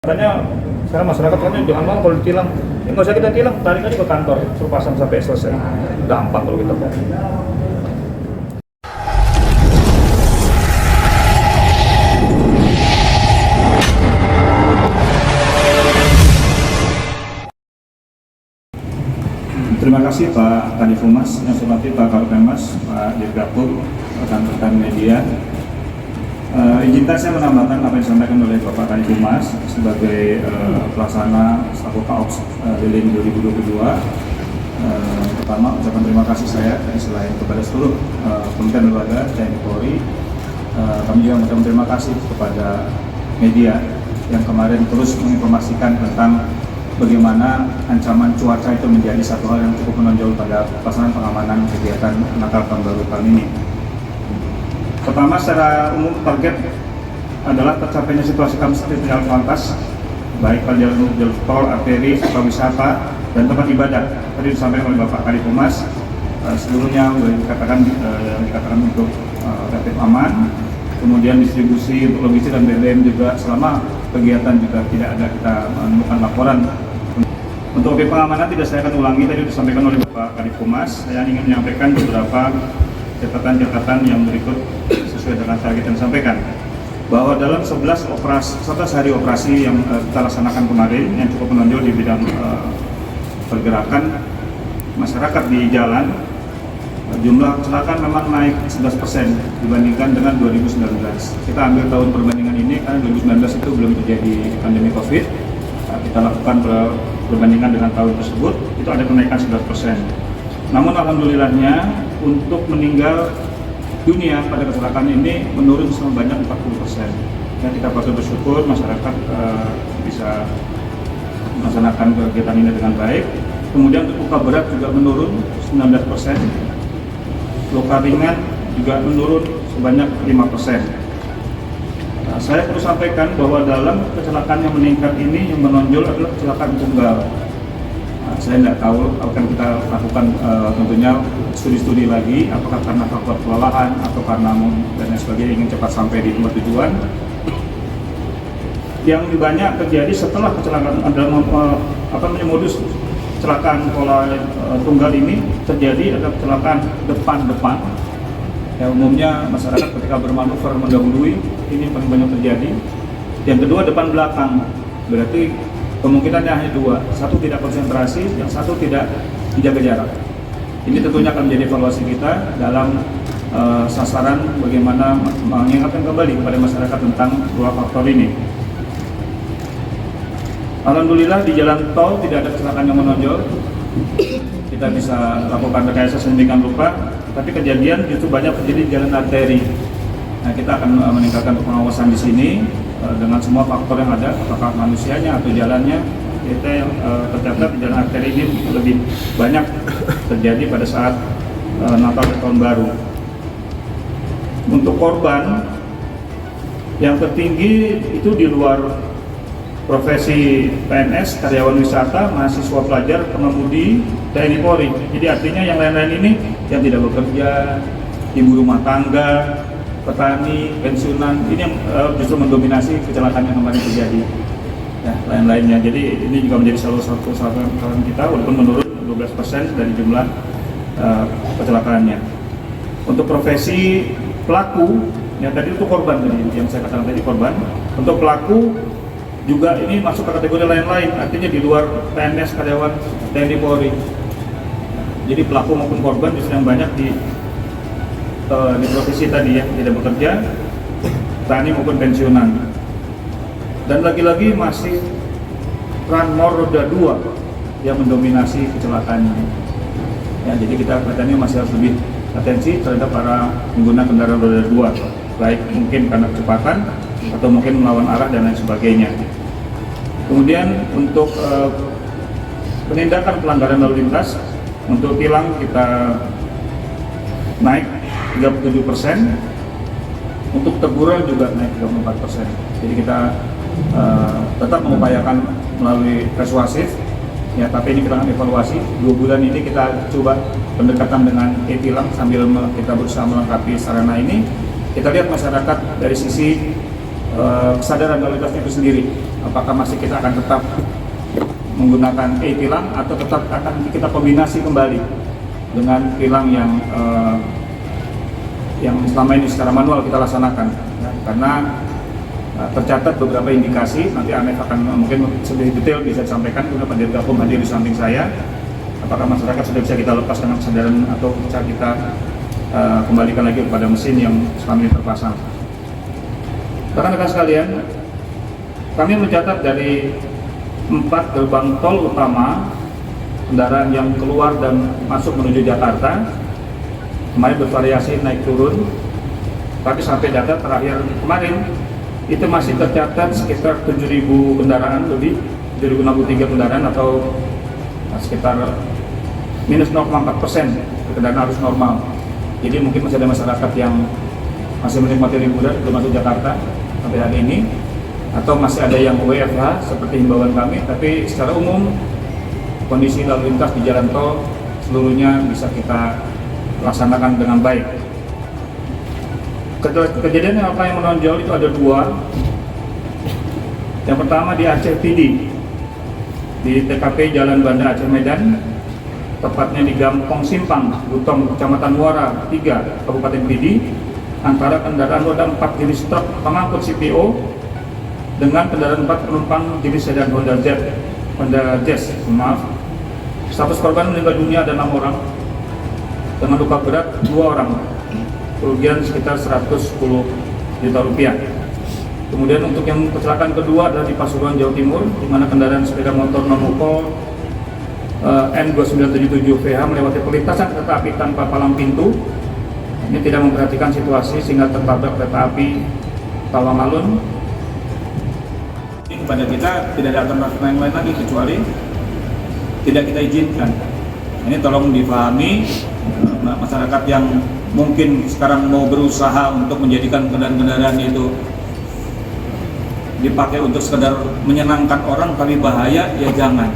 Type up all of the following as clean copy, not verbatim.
Katanya sekarang masyarakat katanya gampang kalau ditilang, ya nggak usah kita tilang, tarik aja ke kantor, suruh pasang sampai selesai. Gampang kalau kita mau. Terima kasih Pak Kadif Humas, yang saya hormati Pak Karopenmas, Pak Dirgapum, rekan-rekan media. Izinkan saya menambahkan apa yang disampaikan oleh Bapak Kadif Humas sebagai pelaksana Staf Kaops Lilin 2022. Pertama, ucapan terima kasih saya selain kepada seluruh Kementerian Lembaga TNI Polri, kami juga mengucapkan terima kasih kepada media yang kemarin terus menginformasikan tentang bagaimana ancaman cuaca itu menjadi satu hal yang cukup menonjol pada pelaksanaan pengamanan kegiatan Natal Tahun Baru tahun ini. Pertama, secara umum target adalah tercapainya situasi kamtip di jalan lantas, baik pada jalur tol, arteri, serta wisata, dan tempat ibadah. Tadi disampaikan oleh Bapak Kadif Humas, seluruhnya dikatakan untuk relatif aman. Kemudian distribusi untuk logistik dan BBM juga selama kegiatan juga tidak ada kita menemukan laporan. Untuk pengamanan tidak saya akan ulangi, tadi disampaikan oleh Bapak Kadif Humas. Saya ingin menyampaikan beberapa catatan-catatan yang berikut sesuai dengan target yang disampaikan. Bahwa dalam 11 hari operasi yang kita laksanakan kemarin yang cukup menonjol di bidang pergerakan masyarakat di jalan, jumlah kecelakaan memang naik 11% dibandingkan dengan 2019. Kita ambil tahun perbandingan ini karena 2019 itu belum terjadi pandemi COVID. Kita lakukan perbandingan dengan tahun tersebut, itu ada kenaikan 11%. Namun alhamdulillahnya untuk meninggal dunia pada kecelakaan ini menurun sebanyak 40%. Ya, kita patut bersyukur masyarakat bisa melaksanakan kegiatan ini dengan baik. Kemudian untuk luka berat juga menurun 19%. Luka ringan juga menurun sebanyak 5%. Saya perlu sampaikan bahwa dalam kecelakaan yang meningkat ini yang menonjol adalah kecelakaan tunggal. Saya tidak tahu, akan kita lakukan tentunya studi-studi lagi, apakah karena faktor kelelahan atau karena dan lain sebagainya ingin cepat sampai di tempat tujuan. Yang banyak terjadi setelah kecelakaan adalah modus kecelakaan pola tunggal ini terjadi adalah kecelakaan depan-depan. Ya, umumnya masyarakat ketika bermanuver mendahului ini paling banyak terjadi. Yang kedua depan belakang, berarti kemungkinannya hanya dua, satu tidak konsentrasi, yang satu tidak dijaga jarak. Ini tentunya akan menjadi evaluasi kita dalam sasaran bagaimana mengingatkan kembali kepada masyarakat tentang dua faktor ini. Alhamdulillah di jalan tol tidak ada kecelakaan yang menonjol. Kita bisa lakukan rekayasa sedemikian rupa, tapi kejadian justru banyak terjadi di jalan arteri. Nah, kita akan meningkatkan pengawasan di sini dengan semua faktor yang ada, apakah manusianya atau jalannya. Kita yang tercatat di jalan arteri ini lebih banyak terjadi pada saat Natal dan Tahun Baru. Untuk korban yang tertinggi itu di luar profesi PNS, karyawan wisata, mahasiswa pelajar, pengemudi, TNI Polri. Jadi artinya yang lain-lain ini yang tidak bekerja, ibu rumah tangga, petani, pensiunan, ini yang justru mendominasi kecelakaan yang kemarin terjadi. Ya, lain-lainnya. Jadi ini juga menjadi salah satu catatan kita, walaupun menurun 12% dari jumlah kecelakaannya. Untuk profesi pelaku, ya tadi itu korban tadi, yang saya katakan tadi korban. Untuk pelaku juga ini masuk ke kategori lain-lain, artinya di luar PNS, karyawan TNI Polri. Jadi pelaku maupun korban justru yang banyak di profesi tadi ya, tidak bekerja, petani maupun pensiunan. Dan lagi-lagi masih ranmor roda 2 yang mendominasi kecelakaannya. Ya, jadi kita katanya masih harus lebih atensi terhadap para pengguna kendaraan roda 2, baik mungkin karena kecepatan atau mungkin melawan arah dan lain sebagainya. Kemudian untuk penindakan pelanggaran lalu lintas, untuk tilang kita naik 37%, untuk teguran juga naik 34%. Jadi kita tetap mengupayakan melalui persuasif, ya, tapi ini kita akan evaluasi. 2 bulan ini kita coba pendekatan dengan e-tilang sambil kita berusaha melengkapi sarana ini. Kita lihat masyarakat dari sisi kesadaran lalu lintasnya itu sendiri. apakah masih kita akan tetap menggunakan e-tilang atau tetap akan kita kombinasi kembali dengan tilang yang selama ini secara manual kita laksanakan, ya, karena tercatat beberapa indikasi. Nanti Anef akan mungkin lebih detail bisa disampaikan kepada Pak Dirgakum hadir di samping saya. Apakah masyarakat sudah bisa kita lepas dengan kesadaran atau bisa kita kembalikan lagi kepada mesin yang selama ini terpasang. Rekan-rekan sekalian, kami mencatat dari 4 gerbang tol utama kendaraan yang keluar dan masuk menuju Jakarta kemarin bervariasi naik turun, tapi sampai data terakhir kemarin itu masih tercatat sekitar 7.000 kendaraan lebih, 7.063 kendaraan atau sekitar minus 0,4% kendaraan arus normal. Jadi mungkin masih ada masyarakat yang masih menikmati liburan belum masuk Jakarta sampai hari ini, atau masih ada yang WFH seperti himbauan kami, tapi secara umum kondisi lalu lintas di jalan tol seluruhnya bisa kita laksanakan dengan baik. Kejadian yang menonjol itu ada 2. Yang pertama di Aceh PD, di TKP Jalan Banda Aceh Medan, tepatnya di Gampong Simpang, Gutong, Kecamatan Muara 3, Kabupaten PD, antara kendaraan roda 4 jenis truk pengangkut CPO dengan kendaraan 4 penumpang jenis sedan Honda Jazz. Status korban meninggal dunia ada 6 orang, dengan luka berat 2 orang, kerugian sekitar 110 juta rupiah. Kemudian untuk yang kecelakaan kedua adalah di Pasuruan, Jawa Timur, di mana kendaraan sepeda motor non-UPOL N2977VH melewati perlintasan kereta api tanpa palang pintu. Ini tidak memperhatikan situasi sehingga tertabrak kereta api Tawang-Alun. Ini kepada kita tidak ada alternatif lain lagi kecuali tidak kita izinkan. Ini tolong dipahami masyarakat yang mungkin sekarang mau berusaha untuk menjadikan kendaraan-kendaraan itu dipakai untuk sekedar menyenangkan orang tapi bahaya, ya jangan,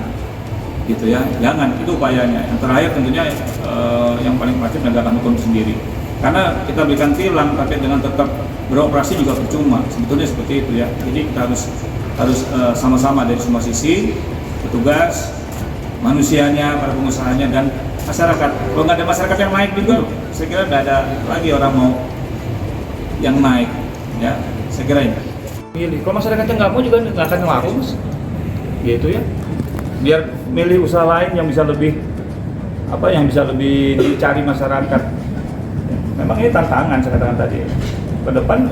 gitu ya, jangan, itu upayanya. Yang terakhir tentunya yang paling pasti penegakan hukum sendiri, karena kita berikan tilang tapi dengan tetap beroperasi juga percuma, sebetulnya seperti itu ya. Jadi kita harus sama-sama dari semua sisi, petugas, manusianya, para pengusahanya, dan masyarakat. Kalau nggak ada masyarakat yang naik juga, saya kira nggak ada lagi orang mau yang naik, ya. Saya kira ini. Milih. Kalau masyarakatnya nggak mau juga nggak akan ngelaku, gitu ya. Biar milih usaha lain yang bisa lebih dicari masyarakat. Memang ini tantangan saya katakan tadi. Ke depan,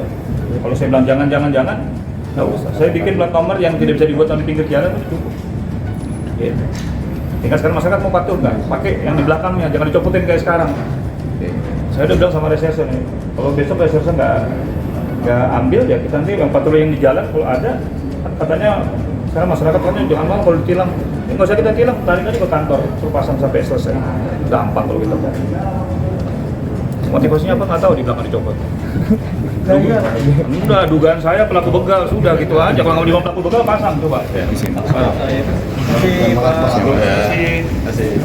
kalau saya bilang jangan, nggak usah. Saya bikin plat nomor yang tidak bisa dibuat di pinggir jalan itu cukup. Gitu. Tinggal sekarang masyarakat mau patuh nggak? Pakai yang di belakangnya, jangan dicopotin kayak sekarang. Saya udah bilang sama reserse nih, kalau besok reserse nggak ambil ya kita nanti yang patroli yang di jalan kalau ada, katanya sekarang masyarakat katanya jangan mau kalau ditilang, nggak usah kita tilang, tarik aja ke kantor, suruh pasang sampai selesai. Gampang kalau kita. Motivasinya apa nggak tahu, di belakang dicopot. Udah dugaan saya pelaku begal, sudah gitu aja. Kalau nggak mau pelaku begal pasang coba. Ya, di sini. Terima kasih.